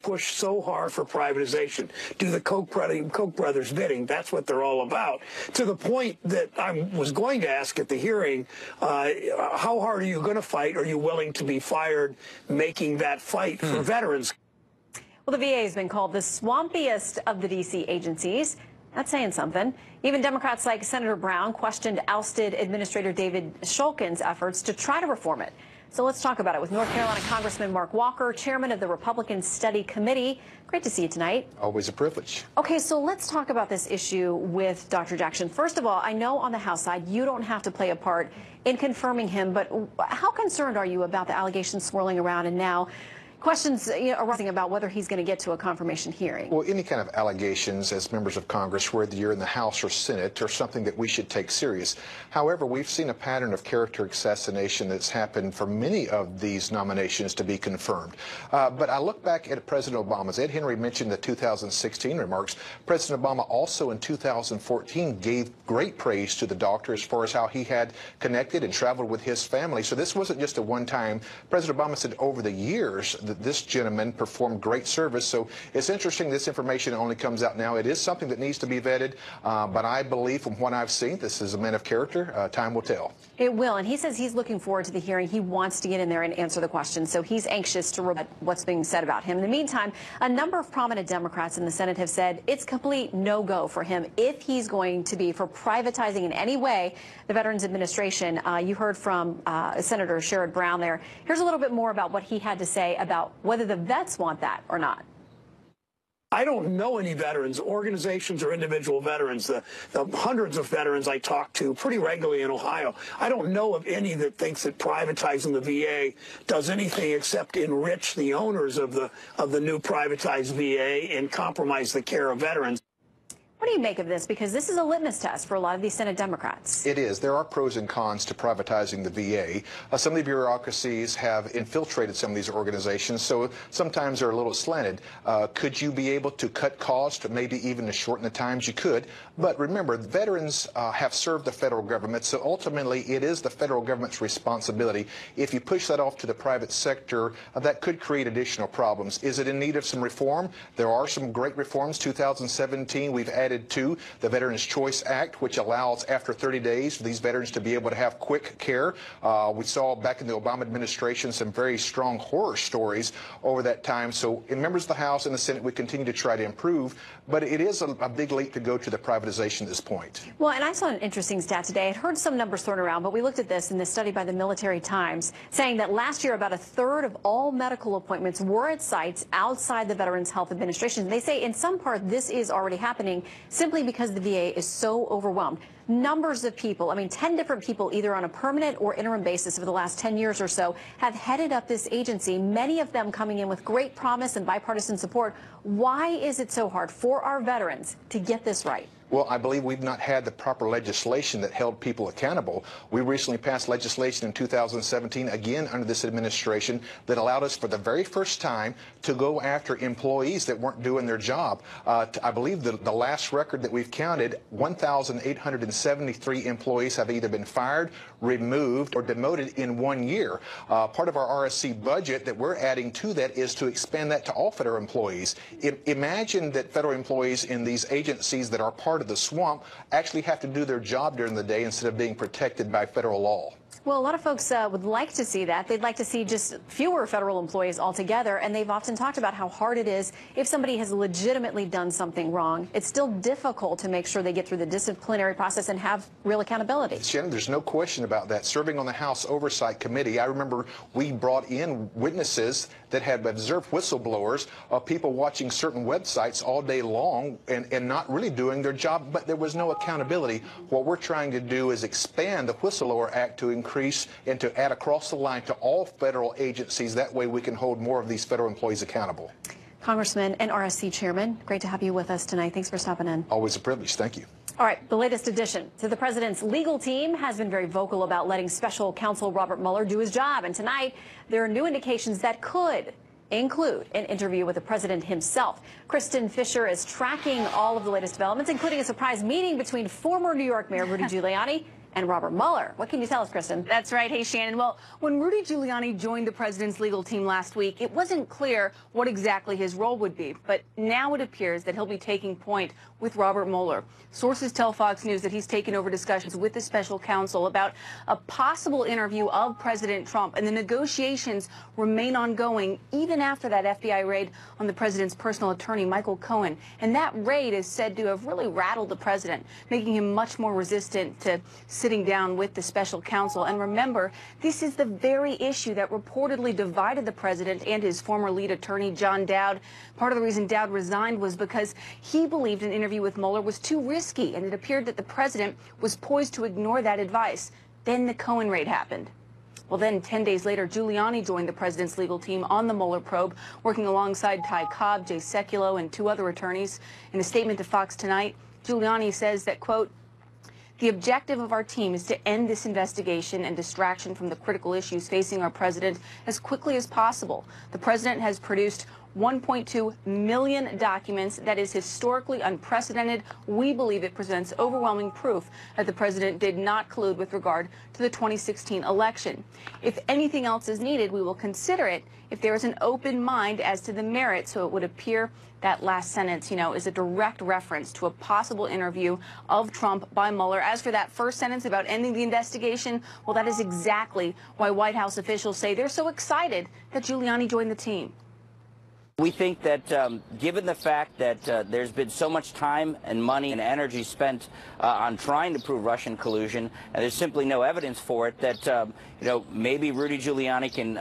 push so hard for privatization, do the Koch brothers bidding. That's what they're all about. To the point that I was going to ask at the hearing, how hard are you going to fight? Are you willing to be fired making that fight for veterans? Well, the VA has been called the swampiest of the D.C. agencies. That's saying something. Even Democrats like Senator Brown questioned ousted Administrator David Shulkin's efforts to try to reform it. So let's talk about it with North Carolina Congressman Mark Walker, chairman of the Republican Study Committee. Great to see you tonight. Always a privilege. Okay, so let's talk about this issue with Dr. Jackson. First of all, I know on the House side you don't have to play a part in confirming him, but how concerned are you about the allegations swirling around and now questions arising about whether he's going to get to a confirmation hearing? Well, any kind of allegations as members of Congress, whether you're in the House or Senate, are something that we should take serious. However, we've seen a pattern of character assassination that's happened for many of these nominations to be confirmed. But I look back at President Obama's. Ed Henry mentioned the 2016 remarks. President Obama also in 2014 gave great praise to the doctor as far as how he had connected and traveled with his family. So this wasn't just a one-time. President Obama said over the years that this gentleman performed great service. So it's interesting this information only comes out now. It is something that needs to be vetted, but I believe from what I've seen, this is a man of character. Time will tell. It will, and he says he's looking forward to the hearing. He wants to get in there and answer the questions, so he's anxious to rebut what's being said about him. In the meantime, a number of prominent Democrats in the Senate have said it's complete no-go for him if he's going to be for privatizing in any way the Veterans Administration. You heard from Senator Sherrod Brown there. Here's a little bit more about what he had to say about whether the vets want that or not. I don't know any veterans, organizations or individual veterans, the hundreds of veterans I talk to pretty regularly in Ohio. I don't know of any that thinks that privatizing the VA does anything except enrich the owners of the new privatized VA and compromise the care of veterans. What do you make of this? Because this is a litmus test for a lot of these Senate Democrats. It is. There are pros and cons to privatizing the VA. Some of the bureaucracies have infiltrated some of these organizations, so sometimes they're a little slanted. Could you be able to cut costs, maybe even to shorten the times? You could. But remember, veterans have served the federal government, so ultimately it is the federal government's responsibility. If you push that off to the private sector, that could create additional problems. Is it in need of some reform? There are some great reforms. 2017, we've added to the Veterans Choice Act, which allows after 30 days for these veterans to be able to have quick care. We saw back in the Obama administration some very strong horror stories over that time. So in members of the House and the Senate, we continue to try to improve, but it is a big leap to go to the privatization at this point. Well, and I saw an interesting stat today. I'd heard some numbers thrown around, but we looked at this in this study by the Military Times, saying that last year about a third of all medical appointments were at sites outside the Veterans Health Administration. They say in some part this is already happening simply because the VA is so overwhelmed. Numbers of people, 10 different people, either on a permanent or interim basis over the last 10 years or so, have headed up this agency, many of them coming in with great promise and bipartisan support. Why is it so hard for our veterans to get this right? Well, I believe we've not had the proper legislation that held people accountable. We recently passed legislation in 2017, again under this administration, that allowed us for the very first time to go after employees that weren't doing their job. I believe the last record that we've counted, 1,873 employees have either been fired, removed, or demoted in 1 year. Part of our RSC budget that we're adding to that is to expand that to all federal employees. Imagine that federal employees in these agencies that are part of the swamp actually have to do their job during the day instead of being protected by federal law. Well, a lot of folks would like to see that. They'd like to see just fewer federal employees altogether, and they've often talked about how hard it is if somebody has legitimately done something wrong. It's still difficult to make sure they get through the disciplinary process and have real accountability. Shannon, there's no question about that. Serving on the House Oversight Committee, I remember we brought in witnesses that had observed whistleblowers of people watching certain websites all day long and not really doing their job, but there was no accountability. What we're trying to do is expand the Whistleblower Act to increase and to add across the line to all federal agencies. That way we can hold more of these federal employees accountable. Congressman and RSC Chairman, great to have you with us tonight. Thanks for stopping in. Always a privilege. Thank you. All right, the latest addition to the president's legal team has been very vocal about letting special counsel Robert Mueller do his job. And tonight, there are new indications that could include an interview with the president himself. Kristen Fisher is tracking all of the latest developments, including a surprise meeting between former New York Mayor Rudy Giuliani and Robert Mueller. What can you tell us, Kristen? That's right. Hey, Shannon. Well, when Rudy Giuliani joined the president's legal team last week, it wasn't clear what exactly his role would be. But now it appears that he'll be taking point with Robert Mueller. Sources tell Fox News that he's taken over discussions with the special counsel about a possible interview of President Trump. And the negotiations remain ongoing even after that FBI raid on the president's personal attorney, Michael Cohen. And that raid is said to have really rattled the president, making him much more resistant to sitting down with the special counsel. And remember, this is the very issue that reportedly divided the president and his former lead attorney, John Dowd. Part of the reason Dowd resigned was because he believed an interview with Mueller was too risky, and it appeared that the president was poised to ignore that advice. Then the Cohen raid happened. Well, then 10 days later, Giuliani joined the president's legal team on the Mueller probe, working alongside Ty Cobb, Jay Sekulow, and 2 other attorneys. In a statement to Fox Tonight, Giuliani says that, quote, "The objective of our team is to end this investigation and distraction from the critical issues facing our president as quickly as possible. The president has produced 1.2 million documents. That is historically unprecedented. We believe it presents overwhelming proof that the president did not collude with regard to the 2016 election. If anything else is needed, we will consider it if there is an open mind as to the merits." So it would appear that last sentence, is a direct reference to a possible interview of Trump by Mueller. As for that first sentence about ending the investigation, well, that is exactly why White House officials say they're so excited that Giuliani joined the team. We think that given the fact that there's been so much time and money and energy spent on trying to prove Russian collusion, and there's simply no evidence for it, that, maybe Rudy Giuliani can,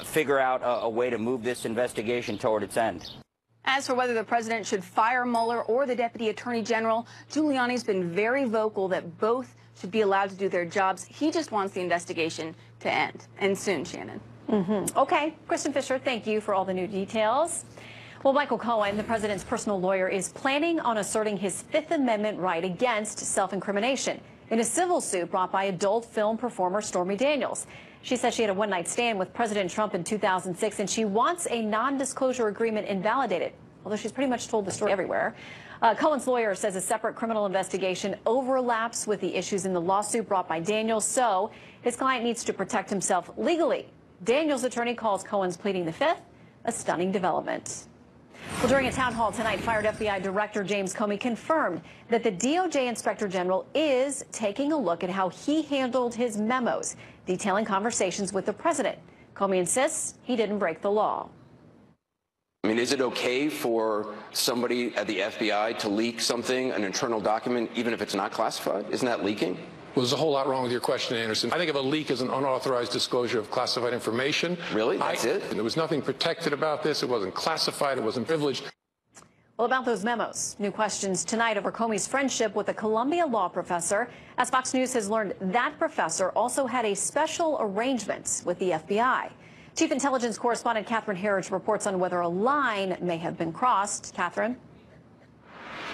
figure out a way to move this investigation toward its end. As for whether the president should fire Mueller or the deputy attorney general, Giuliani's been very vocal that both should be allowed to do their jobs. He just wants the investigation to end, and soon, Shannon. Okay, Kristen Fisher, thank you for all the new details. Well, Michael Cohen, the president's personal lawyer, is planning on asserting his Fifth Amendment right against self-incrimination in a civil suit brought by adult film performer Stormy Daniels. She says she had a one-night stand with President Trump in 2006, and she wants a non-disclosure agreement invalidated, although she's pretty much told the story everywhere. Cohen's lawyer says a separate criminal investigation overlaps with the issues in the lawsuit brought by Daniels, so his client needs to protect himself legally. Daniels' attorney calls Cohen's pleading the Fifth a stunning development. Well, during a town hall tonight, fired FBI Director James Comey confirmed that the DOJ Inspector General is taking a look at how he handled his memos detailing conversations with the president. Comey insists he didn't break the law. I mean, is it okay for somebody at the FBI to leak something, an internal document, even if it's not classified? Isn't that leaking? Well, there's a whole lot wrong with your question, Anderson. I think of a leak as an unauthorized disclosure of classified information. Really? That's it? There was nothing protected about this. It wasn't classified. It wasn't privileged. Well, about those memos, new questions tonight over Comey's friendship with a Columbia law professor, as Fox News has learned that professor also had a special arrangement with the FBI. Chief Intelligence Correspondent Catherine Herridge reports on whether a line may have been crossed. Catherine?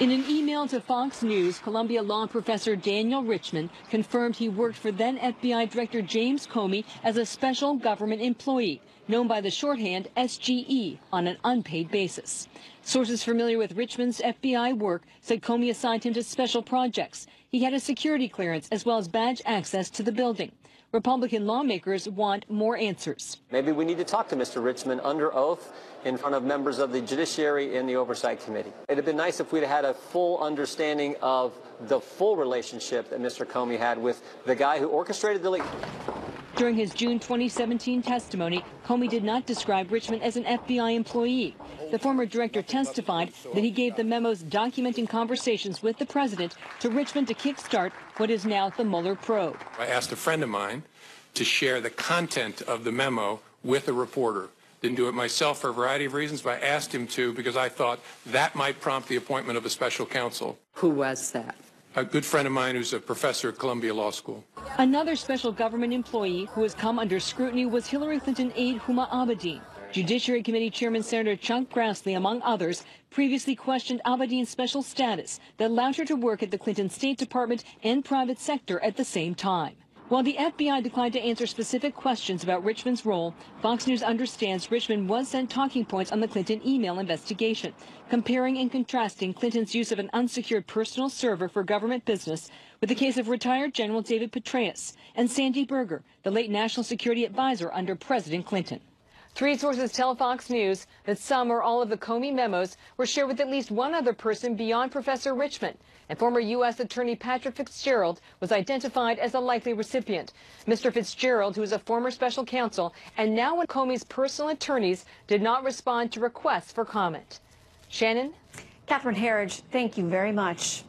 In an email to Fox News, Columbia law professor Daniel Richman confirmed he worked for then FBI Director James Comey as a special government employee, known by the shorthand SGE, on an unpaid basis. Sources familiar with Richman's FBI work said Comey assigned him to special projects. He had a security clearance as well as badge access to the building. Republican lawmakers want more answers. Maybe we need to talk to Mr. Richman under oath in front of members of the Judiciary and the Oversight Committee. It'd have been nice if we'd had a full understanding of the full relationship that Mr. Comey had with the guy who orchestrated the leak. During his June 2017 testimony, Comey did not describe Richman as an FBI employee. The former director testified that he gave the memos documenting conversations with the president to Richman to kickstart what is now the Mueller probe. I asked a friend of mine to share the content of the memo with a reporter. Didn't do it myself for a variety of reasons, but I asked him to because I thought that might prompt the appointment of a special counsel. Who was that? A good friend of mine who's a professor at Columbia Law School. Another special government employee who has come under scrutiny was Hillary Clinton aide Huma Abedin. Judiciary Committee Chairman Senator Chuck Grassley, among others, previously questioned Abedin's special status that allowed her to work at the Clinton State Department and private sector at the same time. While the FBI declined to answer specific questions about Richman's role, Fox News understands Richman was sent talking points on the Clinton email investigation, comparing and contrasting Clinton's use of an unsecured personal server for government business with the case of retired General David Petraeus and Sandy Berger, the late national security advisor under President Clinton. 3 sources tell Fox News that some or all of the Comey memos were shared with at least one other person beyond Professor Richman, and former U.S. Attorney Patrick Fitzgerald was identified as a likely recipient. Mr. Fitzgerald, who is a former special counsel and now one of Comey's personal attorneys, did not respond to requests for comment. Shannon? Catherine Herridge, thank you very much.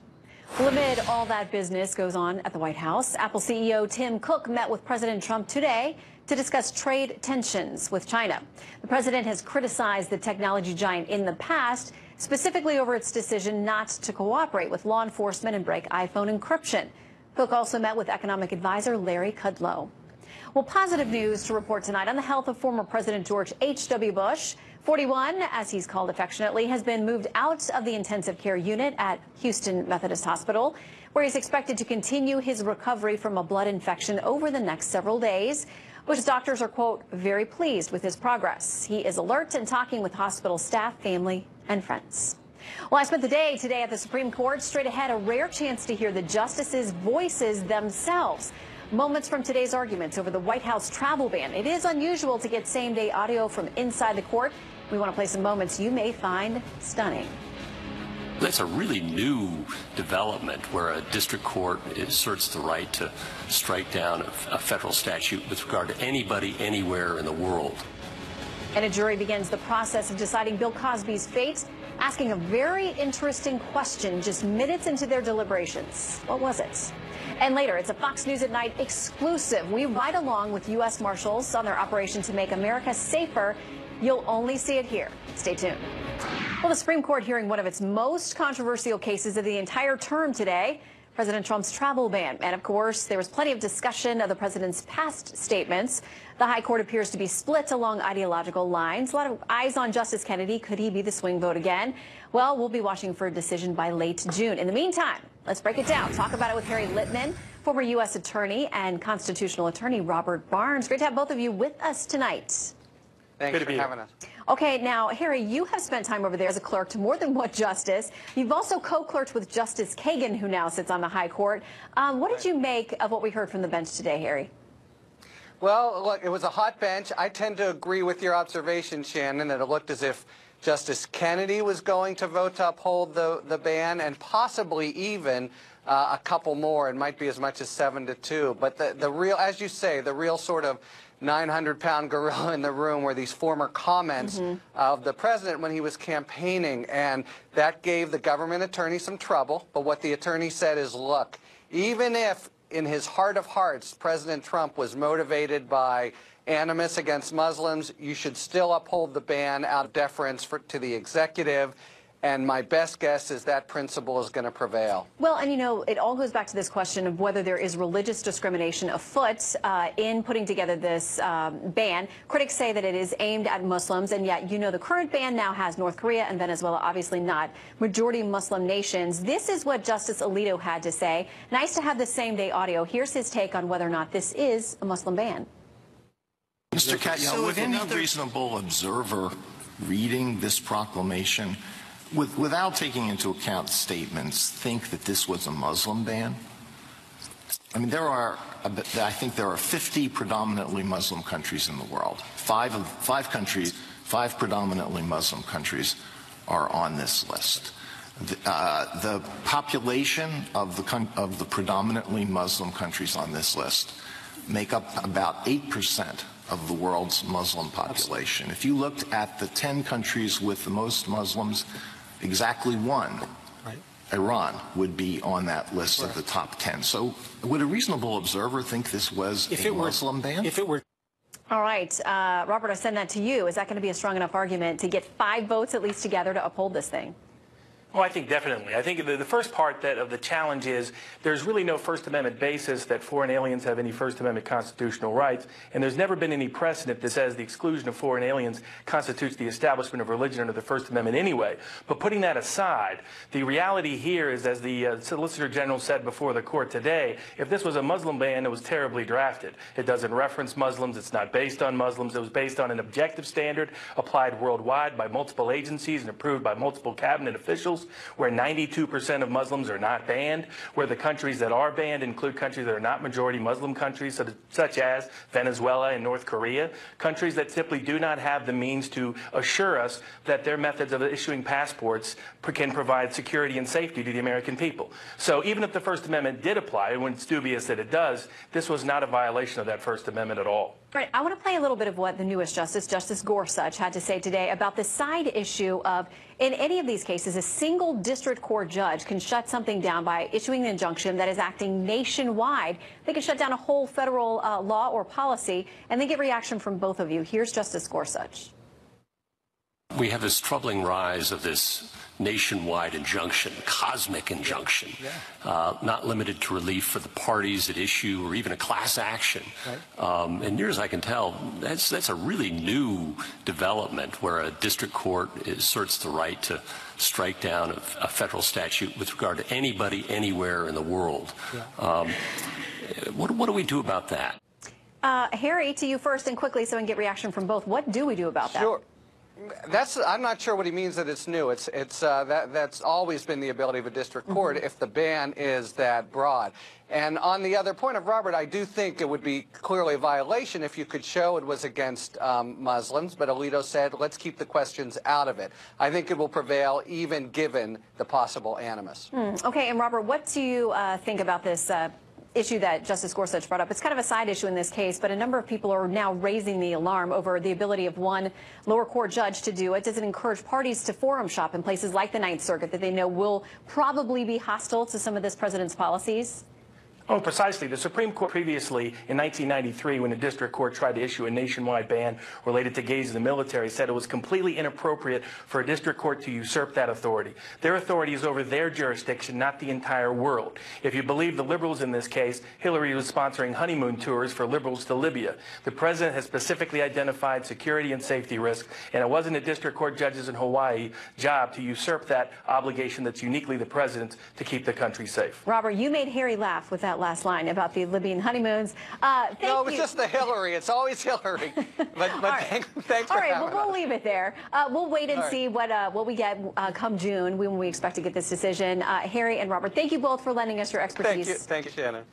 Well, amid all that business goes on at the White House, Apple CEO Tim Cook met with President Trump today to discuss trade tensions with China. The president has criticized the technology giant in the past, specifically over its decision not to cooperate with law enforcement and break iPhone encryption. Cook also met with economic advisor Larry Kudlow. Well, positive news to report tonight on the health of former President George H.W. Bush. 41, as he's called affectionately, has been moved out of the intensive care unit at Houston Methodist Hospital, where he's expected to continue his recovery from a blood infection over the next several days. Bush's doctors are, quote, very pleased with his progress. He is alert and talking with hospital staff, family, and friends. Well, I spent the day today at the Supreme Court. Straight ahead, a rare chance to hear the justices' voices themselves. Moments from today's arguments over the White House travel ban. It is unusual to get same-day audio from inside the court. We want to play some moments you may find stunning. That's a really new development where a district court asserts the right to strike down a federal statute with regard to anybody, anywhere in the world. And a jury begins the process of deciding Bill Cosby's fate, asking a very interesting question just minutes into their deliberations. What was it? And later, it's a Fox News at Night exclusive. We ride along with U.S. Marshals on their operation to make America safer. You'll only see it here. Stay tuned. Well, the Supreme Court hearing one of its most controversial cases of the entire term today, President Trump's travel ban. And of course, there was plenty of discussion of the president's past statements. The high court appears to be split along ideological lines. A lot of eyes on Justice Kennedy. Could he be the swing vote again? Well, we'll be watching for a decision by late June. In the meantime, let's break it down. Talk about it with Harry Litman, former U.S. attorney, and constitutional attorney Robert Barnes. Great to have both of you with us tonight. Thanks for having us. Okay, now, Harry, you have spent time over there as a clerk to more than one justice. You've also co-clerked with Justice Kagan, who now sits on the high court. What did you make of what we heard from the bench today, Harry? Well, look, it was a hot bench. I tend to agree with your observation, Shannon, that it looked as if Justice Kennedy was going to vote to uphold the ban, and possibly even a couple more. It might be as much as 7-2. But the real, as you say, the real sort of 900-pound gorilla in the room were these former comments of the president when he was campaigning, and that gave the government attorney some trouble. But what the attorney said is, look, even if in his heart of hearts President Trump was motivated by animus against Muslims, you should still uphold the ban out of deference to the executive. And my best guess is that principle is going to prevail. Well, and you know, it all goes back to this question of whether there is religious discrimination afoot in putting together this ban. Critics say that it is aimed at Muslims, and yet, you know, the current ban now has North Korea and Venezuela, obviously not majority Muslim nations. This is what Justice Alito had to say. Nice to have the same-day audio. Here's his take on whether or not this is a Muslim ban. Mr. Katyal, would any reasonable observer reading this proclamation, without taking into account statements, think that this was a Muslim ban? I mean, I think there are 50 predominantly Muslim countries in the world. Five predominantly Muslim countries are on this list. The population of the predominantly Muslim countries on this list make up about 8% of the world's Muslim population. If you looked at the 10 countries with the most Muslims, exactly one, Iran, would be on that list of the top 10. So would a reasonable observer think this was a Muslim ban? If it were. All right, Robert, I send that to you. Is that going to be a strong enough argument to get 5 votes at least together to uphold this thing? Well, I think definitely. I think the first part of the challenge is there's really no First Amendment basis that foreign aliens have any First Amendment constitutional rights, and there's never been any precedent that says the exclusion of foreign aliens constitutes the establishment of religion under the First Amendment anyway. But putting that aside, the reality here is, as the Solicitor General said before the court today, if this was a Muslim ban, it was terribly drafted. It doesn't reference Muslims. It's not based on Muslims. It was based on an objective standard applied worldwide by multiple agencies and approved by multiple cabinet officials, where 92% of Muslims are not banned, where the countries that are banned include countries that are not majority Muslim countries, such as Venezuela and North Korea, countries that simply do not have the means to assure us that their methods of issuing passports can provide security and safety to the American people. So even if the First Amendment did apply, and when it's dubious that it does, this was not a violation of that First Amendment at all. Right. I want to play a little bit of what the newest Justice, Justice Gorsuch, had to say today about the side issue of, in any of these cases, a single district court judge can shut something down by issuing an injunction that is acting nationwide. They can shut down a whole federal law or policy, and then get reaction from both of you. Here's Justice Gorsuch. We have this troubling rise of this nationwide injunction, cosmic injunction, not limited to relief for the parties at issue or even a class action. And near as I can tell, that's a really new development where a district court asserts the right to strike down a federal statute with regard to anybody, anywhere in the world. What do we do about that? Harry, to you first and quickly so we can get reaction from both. What do we do about that? Sure. I'm not sure what he means that it's new. That's always been the ability of a district court if the ban is that broad. And on the other point of Robert, I do think it would be clearly a violation if you could show it was against Muslims, but Alito said, let's keep the questions out of it. I think it will prevail even given the possible animus. Okay, and Robert, what do you think about this issue that Justice Gorsuch brought up? It's kind of a side issue in this case, but a number of people are now raising the alarm over the ability of one lower court judge to do it. Does it encourage parties to forum shop in places like the Ninth Circuit that they know will probably be hostile to some of this president's policies? Oh, precisely. The Supreme Court previously, in 1993, when the district court tried to issue a nationwide ban related to gays in the military, said it was completely inappropriate for a district court to usurp that authority. Their authority is over their jurisdiction, not the entire world. If you believe the liberals in this case, Hillary was sponsoring honeymoon tours for liberals to Libya. The president has specifically identified security and safety risks, and it wasn't a district court judge's in Hawaii job to usurp that obligation that's uniquely the president's to keep the country safe. Robert, you made Harry laugh with that last line about the Libyan honeymoons. No, it was just the Hillary. It's always Hillary. But right. thanks All for right, having well, we'll us. leave it there. We'll wait and see what we get come June, when we expect to get this decision. Harry and Robert, thank you both for lending us your expertise. Thank you, Shannon.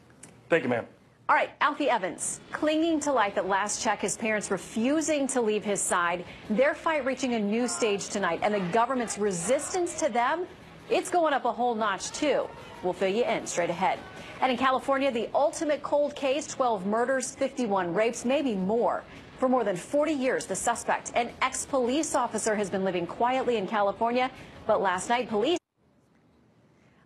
Thank you, ma'am. All right, Alfie Evans, clinging to life at last check, his parents refusing to leave his side. Their fight reaching a new stage tonight, and the government's resistance to them, it's going up a whole notch, too. We'll fill you in straight ahead. And in California, the ultimate cold case, 12 murders, 51 rapes, maybe more. For more than 40 years, the suspect, an ex-police officer, has been living quietly in California. But last night, police...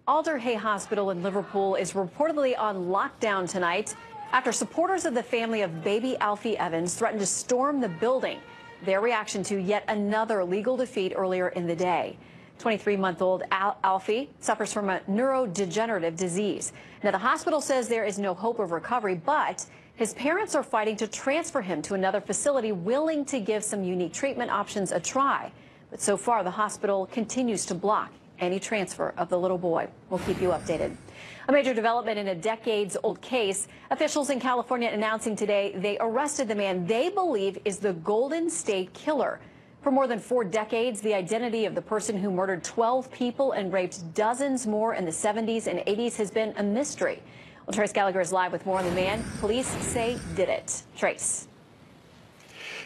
Alder Hey Hospital in Liverpool is reportedly on lockdown tonight after supporters of the family of baby Alfie Evans threatened to storm the building. Their reaction to yet another legal defeat earlier in the day. 23-month-old Alfie suffers from a neurodegenerative disease. Now, the hospital says there is no hope of recovery, but his parents are fighting to transfer him to another facility willing to give some unique treatment options a try. But so far, the hospital continues to block any transfer of the little boy. We'll keep you updated. A major development in a decades-old case. Officials in California announcing today they arrested the man they believe is the Golden State Killer. For more than 4 decades, the identity of the person who murdered 12 people and raped dozens more in the 70s and 80s has been a mystery. Well, Trace Gallagher is live with more on the man police say did it. Trace.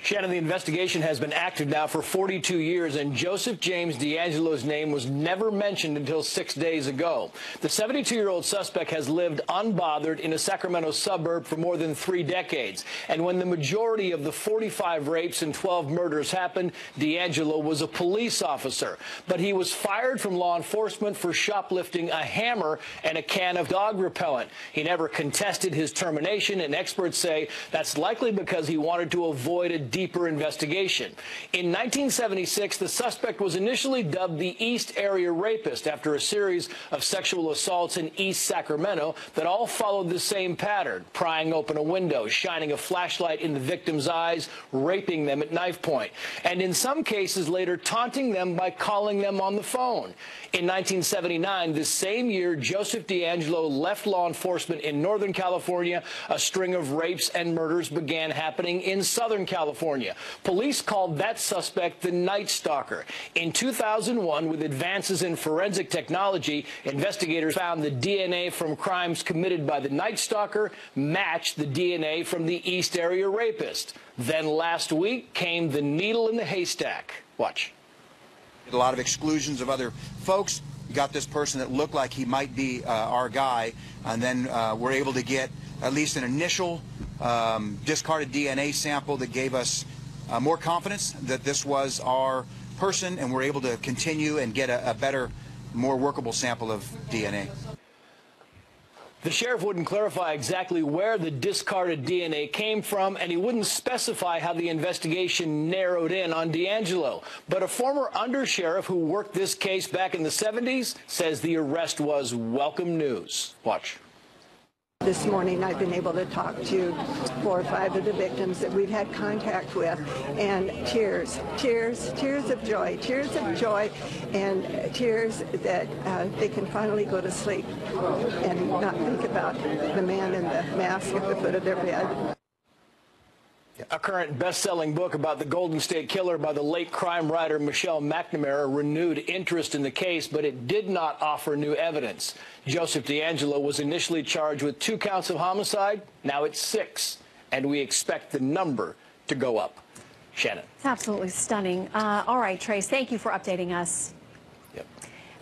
Shannon, the investigation has been active now for 42 years, and Joseph James DeAngelo's name was never mentioned until 6 days ago. The 72-year-old suspect has lived unbothered in a Sacramento suburb for more than 3 decades. And when the majority of the 45 rapes and 12 murders happened, DeAngelo was a police officer. But he was fired from law enforcement for shoplifting a hammer and a can of dog repellent. He never contested his termination, and experts say that's likely because he wanted to avoid a deeper investigation. In 1976, the suspect was initially dubbed the East Area Rapist after a series of sexual assaults in East Sacramento that all followed the same pattern: prying open a window, shining a flashlight in the victim's eyes, raping them at knife point, and in some cases later taunting them by calling them on the phone. In 1979, the same year, Joseph DeAngelo left law enforcement in Northern California. A string of rapes and murders began happening in Southern California. Police called that suspect the Night Stalker. In 2001, with advances in forensic technology, investigators found the DNA from crimes committed by the Night Stalker matched the DNA from the East Area Rapist. Then last week came the needle in the haystack. Watch. A lot of exclusions of other folks. We got this person that looked like he might be our guy, and then we're able to get at least an initial discarded DNA sample that gave us more confidence that this was our person, and we're able to continue and get a better, more workable sample of DNA. The sheriff wouldn't clarify exactly where the discarded DNA came from, and he wouldn't specify how the investigation narrowed in on DeAngelo. But a former undersheriff who worked this case back in the 70s says the arrest was welcome news. Watch. This morning, I've been able to talk to 4 or 5 of the victims that we've had contact with, and tears of joy, and tears that they can finally go to sleep and not think about the man in the mask at the foot of their bed. A current best-selling book about the Golden State Killer by the late crime writer Michelle McNamara renewed interest in the case, but it did not offer new evidence. Joseph DeAngelo was initially charged with 2 counts of homicide. Now it's 6, and we expect the number to go up. Shannon. It's absolutely stunning. All right, Trace, thank you for updating us. Yep.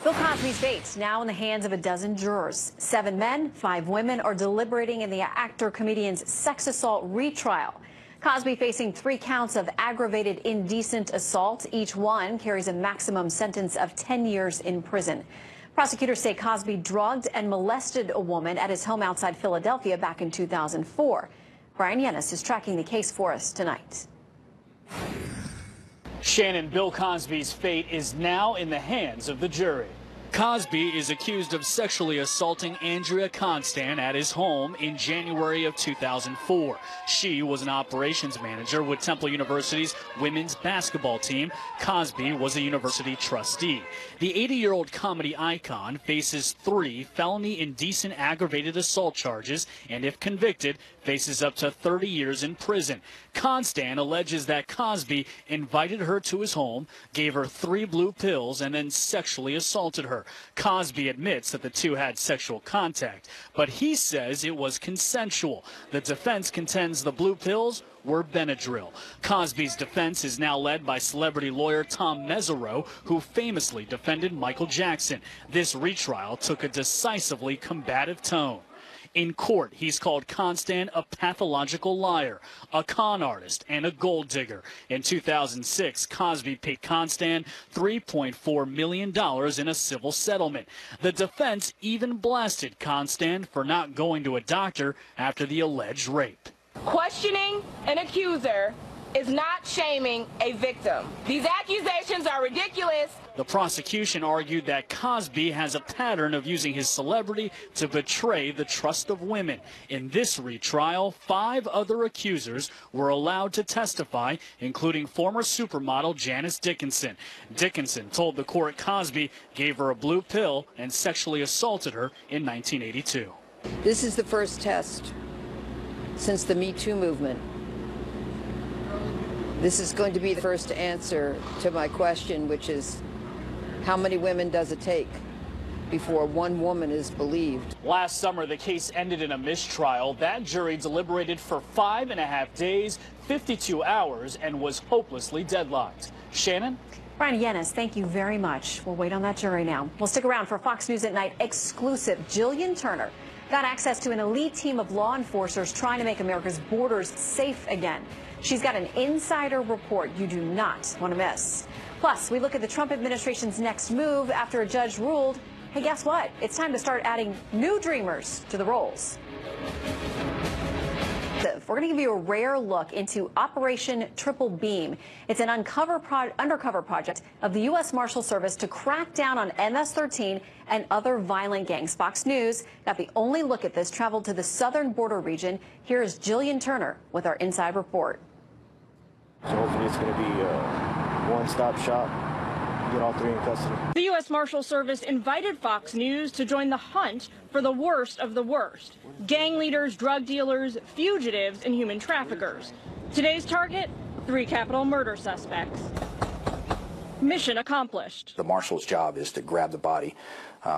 Bill Cosby's fate now in the hands of a dozen jurors. 7 men, 5 women are deliberating in the actor-comedian's sex assault retrial. Cosby facing 3 counts of aggravated indecent assault. Each one carries a maximum sentence of 10 years in prison. Prosecutors say Cosby drugged and molested a woman at his home outside Philadelphia back in 2004. Brian Yennis is tracking the case for us tonight. Shannon, Bill Cosby's fate is now in the hands of the jury. Cosby is accused of sexually assaulting Andrea Constand at his home in January of 2004. She was an operations manager with Temple University's women's basketball team. Cosby was a university trustee. The 80-year-old comedy icon faces 3 felony indecent aggravated assault charges, and if convicted, faces up to 30 years in prison. Constand alleges that Cosby invited her to his home, gave her 3 blue pills, and then sexually assaulted her. Cosby admits that the two had sexual contact, but he says it was consensual. The defense contends the blue pills were Benadryl. Cosby's defense is now led by celebrity lawyer Tom Mesereau, who famously defended Michael Jackson. This retrial took a decisively combative tone. In court, he's called Constand a pathological liar, a con artist, and a gold digger. In 2006, Cosby paid Constand $3.4 million in a civil settlement. The defense even blasted Constand for not going to a doctor after the alleged rape. Questioning an accuser is not shaming a victim. These accusations are ridiculous. The prosecution argued that Cosby has a pattern of using his celebrity to betray the trust of women. In this retrial, 5 other accusers were allowed to testify, including former supermodel Janice Dickinson. Dickinson told the court Cosby gave her a blue pill and sexually assaulted her in 1982. This is the first test since the Me Too movement. This is going to be the first answer to my question, which is, how many women does it take before one woman is believed? Last summer, the case ended in a mistrial. That jury deliberated for 5.5 days, 52 hours, and was hopelessly deadlocked. Shannon? Brian Yennis, thank you very much. We'll wait on that jury now. We'll stick around for Fox News at Night exclusive. Jillian Turner got access to an elite team of law enforcers trying to make America's borders safe again. She's got an insider report you do not want to miss. Plus, we look at the Trump administration's next move after a judge ruled, hey, guess what? It's time to start adding new dreamers to the rolls. We're going to give you a rare look into Operation Triple Beam. It's an undercover project of the U.S. Marshal Service to crack down on MS-13 and other violent gangs. Fox News got the only look at this, traveled to the southern border region. Here is Jillian Turner with our inside report. So hopefully it's going to be a one-stop shop. Get all three in custody. The U.S. Marshal Service invited Fox News to join the hunt for the worst of the worst: gang leaders, drug dealers, fugitives, and human traffickers. Today's target, 3 capital murder suspects. Mission accomplished. The marshal's job is to grab the body.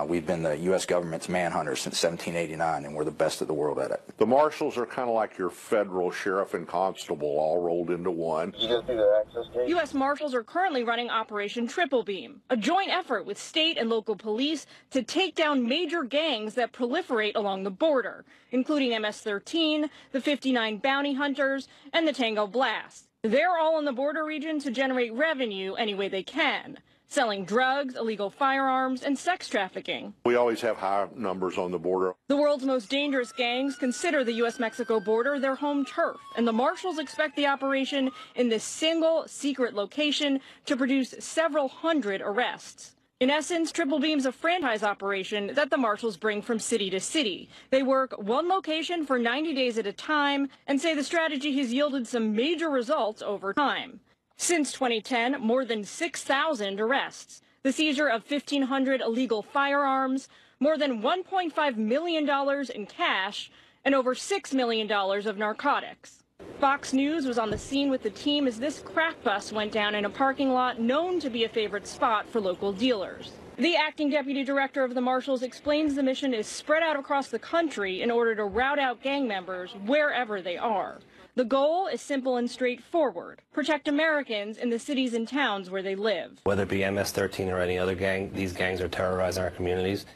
We've been the U.S. government's manhunters since 1789, and we're the best of the world at it. The marshals are kind of like your federal sheriff and constable all rolled into one. You guys do the access gate? U.S. Marshals are currently running Operation Triple Beam, a joint effort with state and local police to take down major gangs that proliferate along the border, including MS-13, the 59 Bounty Hunters, and the Tango Blast. They're all in the border region to generate revenue any way they can, selling drugs, illegal firearms, and sex trafficking. We always have high numbers on the border. The world's most dangerous gangs consider the U.S.-Mexico border their home turf, and the marshals expect the operation in this single, secret location to produce several hundred arrests. In essence, Triple Beam's a franchise operation that the marshals bring from city to city. They work one location for 90 days at a time and say the strategy has yielded some major results over time. Since 2010, more than 6,000 arrests, the seizure of 1,500 illegal firearms, more than $1.5 million in cash, and over $6 million of narcotics. Fox News was on the scene with the team as this crack bus went down in a parking lot known to be a favorite spot for local dealers. The acting deputy director of the Marshals explains the mission is spread out across the country in order to rout out gang members wherever they are. The goal is simple and straightforward: protect Americans in the cities and towns where they live. Whether it be MS-13 or any other gang, these gangs are terrorizing our communities.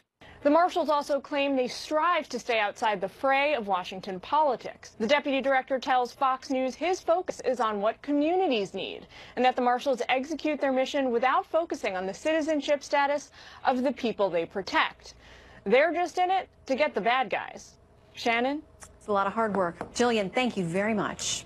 The Marshals also claim they strive to stay outside the fray of Washington politics. The deputy director tells Fox News his focus is on what communities need, and that the Marshals execute their mission without focusing on the citizenship status of the people they protect. They're just in it to get the bad guys. Shannon? It's a lot of hard work. Jillian, thank you very much.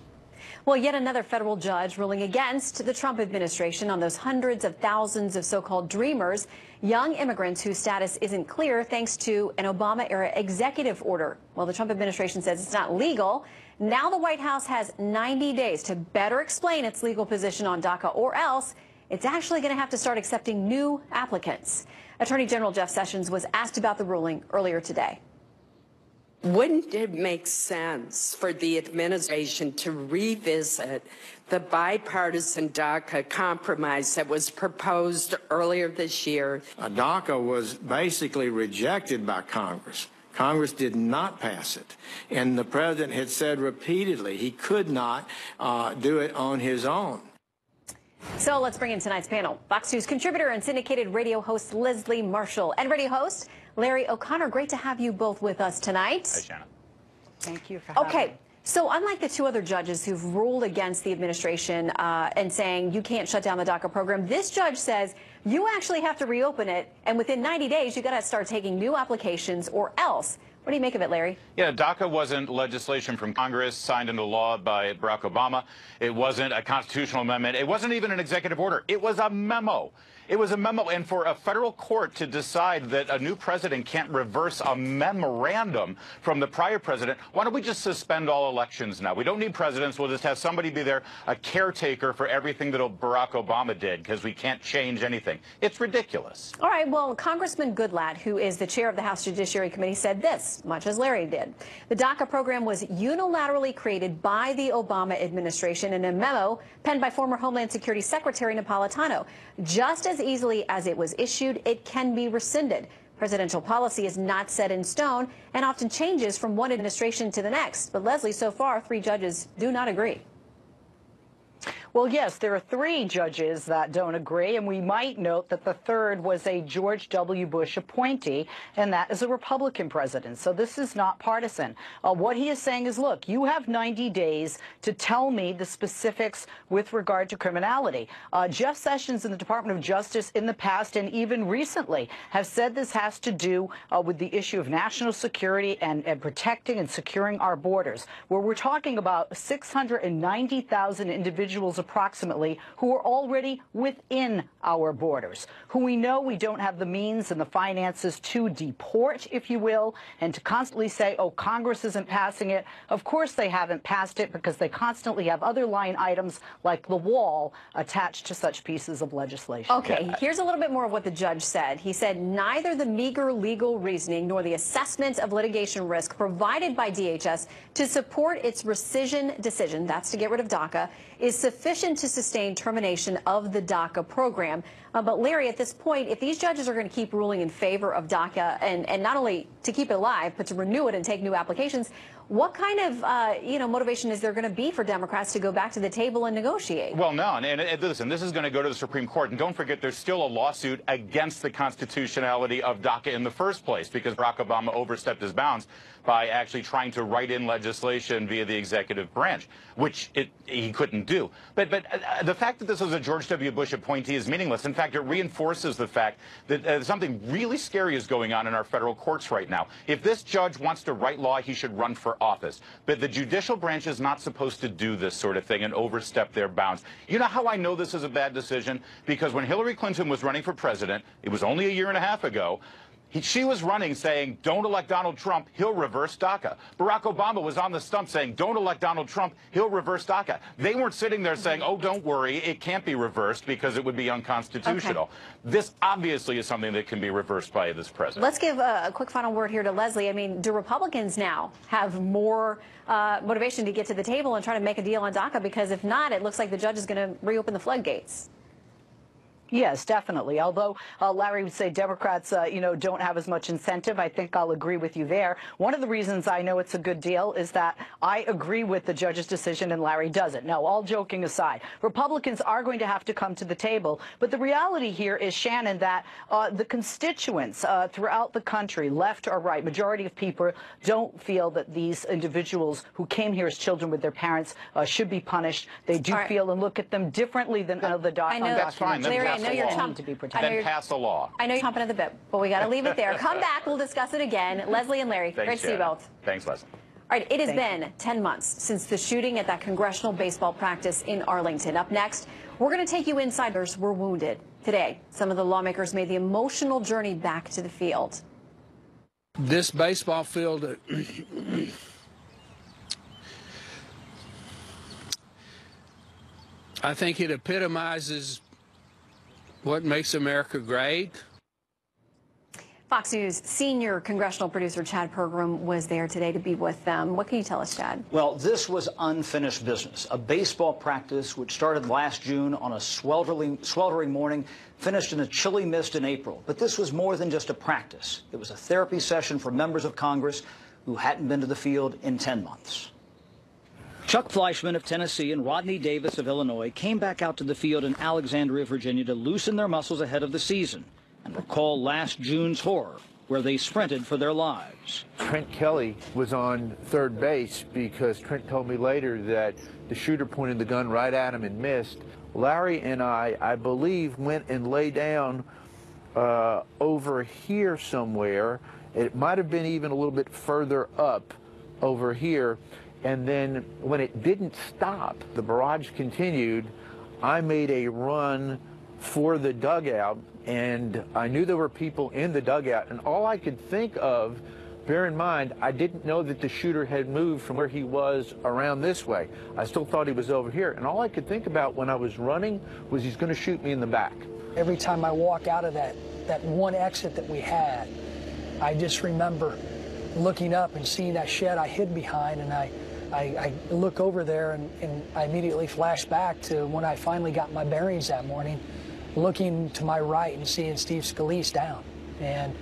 Well, yet another federal judge ruling against the Trump administration on those hundreds of thousands of so-called dreamers, young immigrants whose status isn't clear thanks to an Obama-era executive order. Well, the Trump administration says it's not legal. Now the White House has 90 days to better explain its legal position on DACA, or else it's actually going to have to start accepting new applicants. Attorney General Jeff Sessions was asked about the ruling earlier today. Wouldn't it make sense for the administration to revisit the bipartisan DACA compromise that was proposed earlier this year? DACA was basically rejected by Congress. Congress did not pass it. And the president had said repeatedly he could not do it on his own. So let's bring in tonight's panel. Fox News contributor and syndicated radio host Leslie Marshall and radio host Larry O'Connor. Great to have you both with us tonight. Hi, Shannon. Thank you for having me. Okay, so unlike the 2 other judges who've ruled against the administration and saying you can't shut down the DACA program, this judge says you actually have to reopen it, and within 90 days you got to start taking new applications or else. What do you make of it, Larry? Yeah, DACA wasn't legislation from Congress signed into law by Barack Obama. It wasn't a constitutional amendment. It wasn't even an executive order. It was a memo. It was a memo, and for a federal court to decide that a new president can't reverse a memorandum from the prior president, why don't we just suspend all elections now? We don't need presidents. We'll just have somebody be there, a caretaker for everything that Barack Obama did, because we can't change anything. It's ridiculous. All right, well, Congressman Goodlatte, who is the chair of the House Judiciary Committee, said this, much as Larry did. The DACA program was unilaterally created by the Obama administration in a memo penned by former Homeland Security Secretary Napolitano. Just as easily as it was issued, it can be rescinded. Presidential policy is not set in stone and often changes from one administration to the next. But Leslie, so far, 3 judges do not agree. Well, yes, there are 3 judges that don't agree, and we might note that the 3rd was a George W. Bush appointee, and that is a Republican president. So this is not partisan. What he is saying is, look, you have 90 days to tell me the specifics with regard to criminality. Jeff Sessions in the Department of Justice in the past and even recently have said this has to do with the issue of national security and protecting and securing our borders, where we're talking about 690,000 individuals approximately who are already within our borders, who we know we don't have the means and the finances to deport, if you will, and to constantly say, oh, Congress isn't passing it. Of course they haven't passed it because they constantly have other line items like the wall attached to such pieces of legislation. Okay, here's a little bit more of what the judge said. He said neither the meager legal reasoning nor the assessment of litigation risk provided by DHS to support its rescission decision, that's to get rid of DACA, is sufficient to sustain termination of the DACA program. But Larry, at this point, if these judges are going to keep ruling in favor of DACA and not only to keep it alive, but to renew it and take new applications, what kind of motivation is there going to be for Democrats to go back to the table and negotiate? Well, no, and listen, this is going to go to the Supreme Court, and don't forget there's still a lawsuit against the constitutionality of DACA in the first place because Barack Obama overstepped his bounds by actually trying to write in legislation via the executive branch, which he couldn't do. But the fact that this was a George W. Bush appointee is meaningless. In fact, it reinforces the fact that something really scary is going on in our federal courts right now. If this judge wants to write law, he should run for office. But the judicial branch is not supposed to do this sort of thing and overstep their bounds. You know how I know this is a bad decision? Because when Hillary Clinton was running for president, it was only a year and a half ago, she was running saying, don't elect Donald Trump, he'll reverse DACA. Barack Obama was on the stump saying, don't elect Donald Trump, he'll reverse DACA. They weren't sitting there saying, oh, don't worry, it can't be reversed because it would be unconstitutional. Okay. This obviously is something that can be reversed by this president. Let's give a quick final word here to Leslie. I mean, do Republicans now have more motivation to get to the table and try to make a deal on DACA? Because if not, it looks like the judge is going to reopen the floodgates. Yes, definitely. Although Larry would say Democrats, don't have as much incentive. I think I'll agree with you there. One of the reasons I know it's a good deal is that I agree with the judge's decision and Larry doesn't. No, all joking aside, Republicans are going to have to come to the table. But the reality here is, Shannon, that the constituents throughout the country, left or right, majority of people don't feel that these individuals who came here as children with their parents should be punished. They do feel and look at them differently than the That's fine. I know you're Then pass a law. I know you're chomping at the bit, but we got to leave it there. Come back. We'll discuss it again. Leslie and Larry, Thanks, great to see you both. Thanks, Leslie. All right, it has been 10 months since the shooting at that congressional baseball practice in Arlington. Up next, we're going to take you inside. Were wounded. Today, some of the lawmakers made the emotional journey back to the field. This baseball field, I think it epitomizes what makes America great. Fox News senior congressional producer Chad Pergram was there today to be with them. What can you tell us, Chad? Well, this was unfinished business. A baseball practice which started last June on a sweltering morning, finished in a chilly mist in April. But this was more than just a practice. It was a therapy session for members of Congress who hadn't been to the field in 10 months. Chuck Fleischman of Tennessee and Rodney Davis of Illinois came back out to the field in Alexandria, Virginia to loosen their muscles ahead of the season and recall last June's horror, where they sprinted for their lives. Trent Kelly was on third base because Trent told me later that the shooter pointed the gun right at him and missed. Larry and I believe, went and lay down over here somewhere. It might have been even a little bit further up over here. And then when it didn't stop, the barrage continued, I made a run for the dugout, and I knew there were people in the dugout, and all I could think of, bear in mind, I didn't know that the shooter had moved from where he was around this way. I still thought he was over here, and all I could think about when I was running was he's going to shoot me in the back. Every time I walk out of that one exit that we had, I just remember looking up and seeing that shed I hid behind, and I look over there and I immediately flash back to when I finally got my bearings that morning, looking to my right and seeing Steve Scalise down. And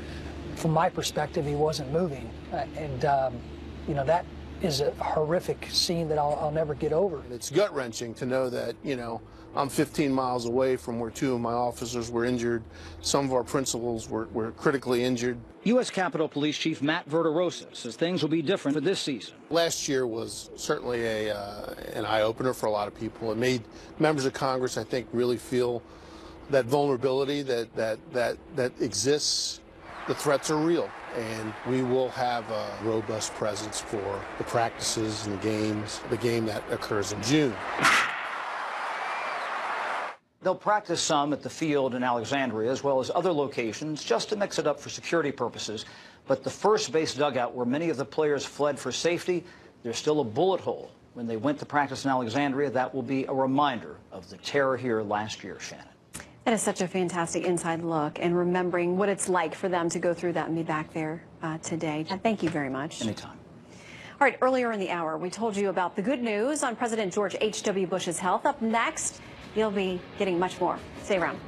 from my perspective, he wasn't moving. That is a horrific scene that I'll never get over. It's gut-wrenching to know that, you know, I'm 15 miles away from where 2 of my officers were injured. Some of our principals were critically injured. U.S. Capitol Police Chief Matt Verderosa says things will be different for this season. Last year was certainly an eye-opener for a lot of people. It made members of Congress, I think, really feel that vulnerability that exists. The threats are real, and we will have a robust presence for the practices and the game that occurs in June. They'll practice some at the field in Alexandria as well as other locations just to mix it up for security purposes. But the first base dugout where many of the players fled for safety, there's still a bullet hole. When they went to practice in Alexandria, that will be a reminder of the terror here last year, Shannon. That is such a fantastic inside look and remembering what it's like for them to go through that and be back there today. Thank you very much. Anytime. All right, earlier in the hour, we told you about the good news on President George H.W. Bush's health. Up next, you'll be getting much more. Stay around.